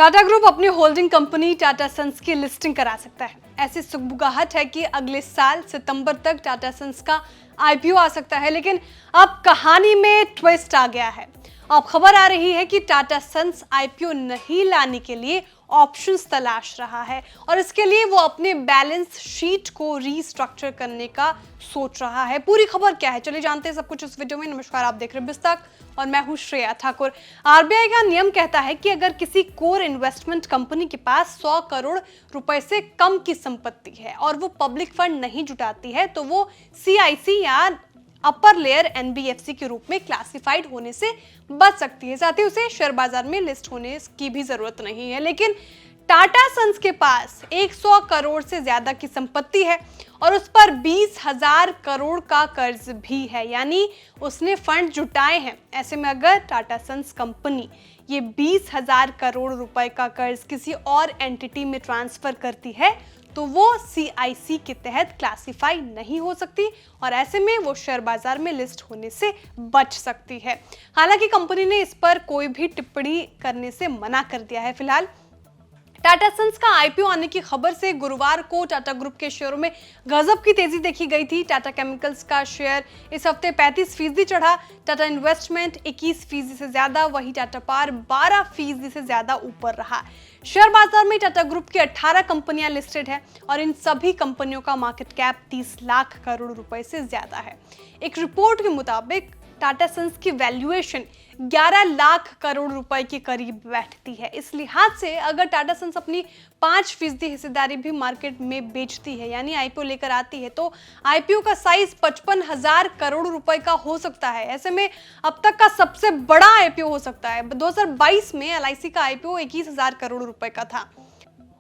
Tata group अपनी holding company Tata sons की listing करा सकता है। ऐसी सुगबुगाहट है कि अगले साल सितंबर तक टाटा सन्स का आईपीओ आ सकता है, लेकिन अब कहानी में ट्विस्ट आ गया है। अब खबर आ रही है कि टाटा सन्स आईपीओ नहीं लाने के लिए ऑप्शंस तलाश रहा है और इसके लिए वो अपने बैलेंस शीट को रीस्ट्रक्चर करने का सोच रहा है। पूरी खबर क्या है, चलिए जानते हैं सब कुछ इस वीडियो में। नमस्कार, आप देख रहे हैं बिस्तक और मैं हूं श्रेया ठाकुर। आरबीआई का नियम कहता है कि अगर किसी कोर इन्वेस्टमेंट कंपनी के पास 100 करोड़ रुपए से कम की संपत्ति है और वो पब्लिक फंड नहीं जुटाती है तो वो सीआईसी या अपर लेयर एनबीएफसी के रूप में क्लासिफाइड होने से बच सकती है। साथ ही उसे शेयर बाजार में लिस्ट होने की भी जरूरत नहीं है। लेकिन टाटा सन्स के पास 100 करोड़ से ज्यादा की संपत्ति है और उस पर 20,000 करोड़ का कर्ज भी है, यानी उसने फंड जुटाए हैं। ऐसे में अगर टाटा सन्स कंपनी ये 20,000 करोड़ रुपए का कर्ज किसी और एंटिटी में ट्रांसफर करती है तो वो सीआईसी के तहत क्लासिफाई नहीं हो सकती और ऐसे में वो शेयर बाजार में लिस्ट होने से बच सकती है। हालांकि कंपनी ने इस पर कोई भी टिप्पणी करने से मना कर दिया है। फिलहाल टाटा सन्स का आईपीओ आने की खबर से गुरुवार को टाटा ग्रुप के शेयरों में गजब की तेजी देखी गई थी। टाटा केमिकल्स का शेयर इस हफ्ते 35% चढ़ा, टाटा इन्वेस्टमेंट 21% से ज्यादा, वही टाटा पावर 12% से ज्यादा ऊपर रहा। शेयर बाजार में टाटा ग्रुप की 18 कंपनियां लिस्टेड है और इन सभी कंपनियों का मार्केट कैप 30 लाख करोड़ रुपए से ज्यादा है। एक रिपोर्ट के मुताबिक टाटा सन्स की वैल्यूएशन 11 लाख करोड़ रुपए के करीब बैठती है। इस लिहाज से अगर टाटा सन्स अपनी 5% हिस्सेदारी भी मार्केट में बेचती है, यानी आईपीओ लेकर आती है, तो आईपीओ का साइज 55,000 करोड़ रुपए का हो सकता है। ऐसे में अब तक का सबसे बड़ा आईपीओ हो सकता है। 2022 में एलआईसी का आईपीओ 21,000 करोड़ रुपए का था।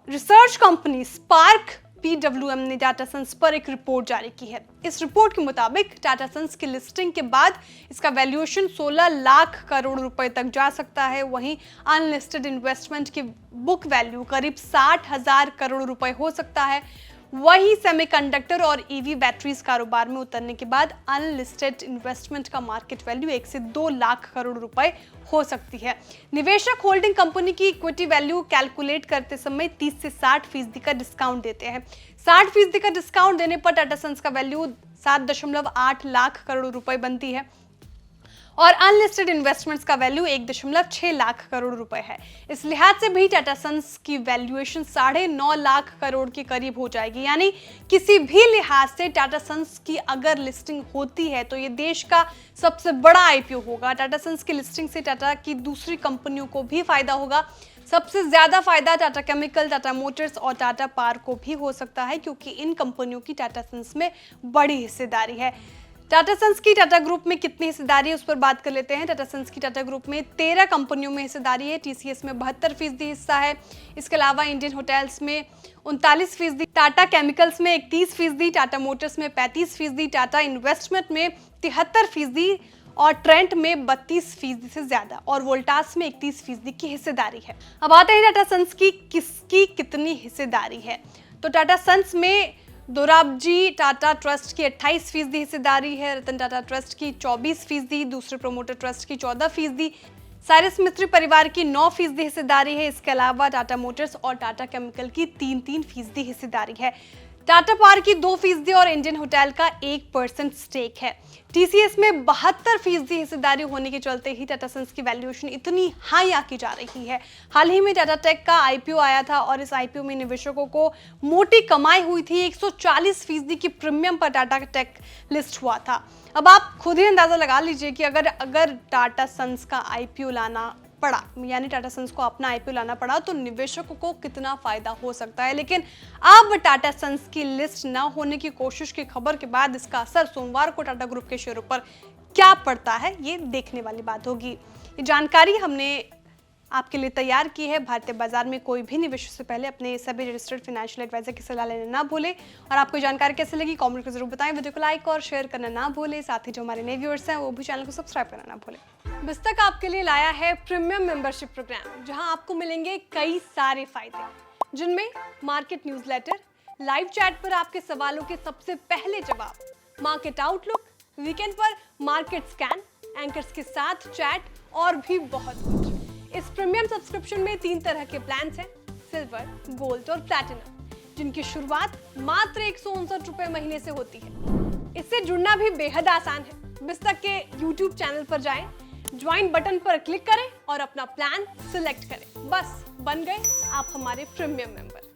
रिसर्च कंपनी स्पार्क पीडब्ल्यूएम ने टाटा सन्स पर एक रिपोर्ट जारी की है। इस रिपोर्ट के मुताबिक टाटा सन्स की लिस्टिंग के बाद इसका वैल्यूएशन 16 लाख करोड़ रुपए तक जा सकता है। वहीं अनलिस्टेड इन्वेस्टमेंट की बुक वैल्यू करीब 60,000 करोड़ रुपए हो सकता है। वही सेमीकंडक्टर और ईवी बैटरीज कारोबार में उतरने के बाद अनलिस्टेड इन्वेस्टमेंट का मार्केट वैल्यू 1 से 2 लाख करोड़ रुपए हो सकती है। निवेशक होल्डिंग कंपनी की इक्विटी वैल्यू कैलकुलेट करते समय 30 से 60% का डिस्काउंट देते हैं। 60% का डिस्काउंट देने पर टाटा सन्स का वैल्यू 7.8 लाख करोड़ रुपए बनती है और अनलिस्टेड इन्वेस्टमेंट्स का वैल्यू 1.6 लाख करोड़ रुपए है। इस लिहाज से भी टाटा सन्स की वैल्यूएशन 9.5 लाख करोड़ के करीब हो जाएगी। यानी किसी भी लिहाज से टाटा सन्स की अगर लिस्टिंग होती है तो ये देश का सबसे बड़ा आईपीओ होगा। टाटा सन्स की लिस्टिंग से टाटा की दूसरी कंपनियों को भी फायदा होगा। सबसे ज्यादा फायदा टाटा केमिकल, टाटा मोटर्स और टाटा पावर को भी हो सकता है, क्योंकि इन कंपनियों की टाटा सन्स में बड़ी हिस्सेदारी है। टाटा सन्स की टाटा ग्रुप में कितनी हिस्सेदारी है उस पर बात कर लेते हैं। टाटा सन्स की टाटा ग्रुप में 13 कंपनियों में हिस्सेदारी है। टीसीएस में 72% हिस्सा है। इसके अलावा इंडियन होटल्स में 39%, टाटा केमिकल्स में 31%, टाटा मोटर्स में 35%, टाटा इन्वेस्टमेंट में 73% और ट्रेंट में 32% से ज्यादा और वोल्टास में 31% की हिस्सेदारी है। अब आते हैं टाटा सन्स की किसकी कितनी हिस्सेदारी है। तो टाटा सन्स में दोराबजी टाटा ट्रस्ट की 28% हिस्सेदारी है, रतन टाटा ट्रस्ट की 24%, दूसरे प्रोमोटर ट्रस्ट की 14%, साइरस मिस्त्री परिवार की 9% हिस्सेदारी है। इसके अलावा टाटा मोटर्स और टाटा केमिकल की 3% हिस्सेदारी है। टाटा पावर की 2% और इंडियन होटल का 1% स्टेक है। टीसीएस में 72% हिस्सेदारी होने के चलते ही टाटा सन्स की वैल्यूएशन इतनी हाई आकी जा रही है। हाल ही में टाटा टेक का आईपीओ आया था और इस आईपीओ में निवेशकों को मोटी कमाई हुई थी। 140% की प्रीमियम पर टाटा टेक लिस्ट हुआ था। अब आप खुद ही अंदाजा लगा लीजिए कि अगर टाटा सन्स का आईपीओ लाना पड़ा, यानी टाटा सन्स को अपना आईपीओ लाना पड़ा, तो निवेशकों को कितना फायदा हो सकता है। लेकिन अब टाटा सन्स की लिस्ट न होने की कोशिश की खबर के बाद इसका असर सोमवार को टाटा ग्रुप के शेयरों पर क्या पड़ता है, ये देखने वाली बात होगी। ये जानकारी हमने आपके लिए तैयार की है। भारतीय बाजार में कोई भी निवेश से पहले अपने सभी रजिस्टर्ड फाइनेंशियल एडवाइजर की सलाह लेना ना भूलें। और आपको जानकारी कैसे लगी कमेंट कर जरूर बताएं। वीडियो को लाइक और शेयर करना ना भूलें। साथ ही जो हमारे नए व्यूअर्स हैं वो भी चैनल को सब्सक्राइब करना ना भूलें। बिस्तक आपके लिए लाया है प्रीमियम मेंबरशिप प्रोग्राम, जहां आपको मिलेंगे कई सारे फायदे, जिनमें मार्केट न्यूज़लेटर, लाइव चैट पर आपके सवालों के सबसे पहले जवाब, मार्केट आउटलुक, वीकेंड पर मार्केट स्कैन, एंकर्स के साथ चैट और भी बहुत कुछ। इस प्रीमियम सब्सक्रिप्शन में 3 तरह के प्लान्स हैं, सिल्वर, गोल्ड और प्लैटिनम, जिनकी शुरुआत मात्र 159 रुपए महीने से होती है। इससे जुड़ना भी बेहद आसान है। बिस्तक के YouTube चैनल पर जाएं, ज्वाइन बटन पर क्लिक करें और अपना प्लान सिलेक्ट करें। बस बन गए आप हमारे प्रीमियम मेंबर।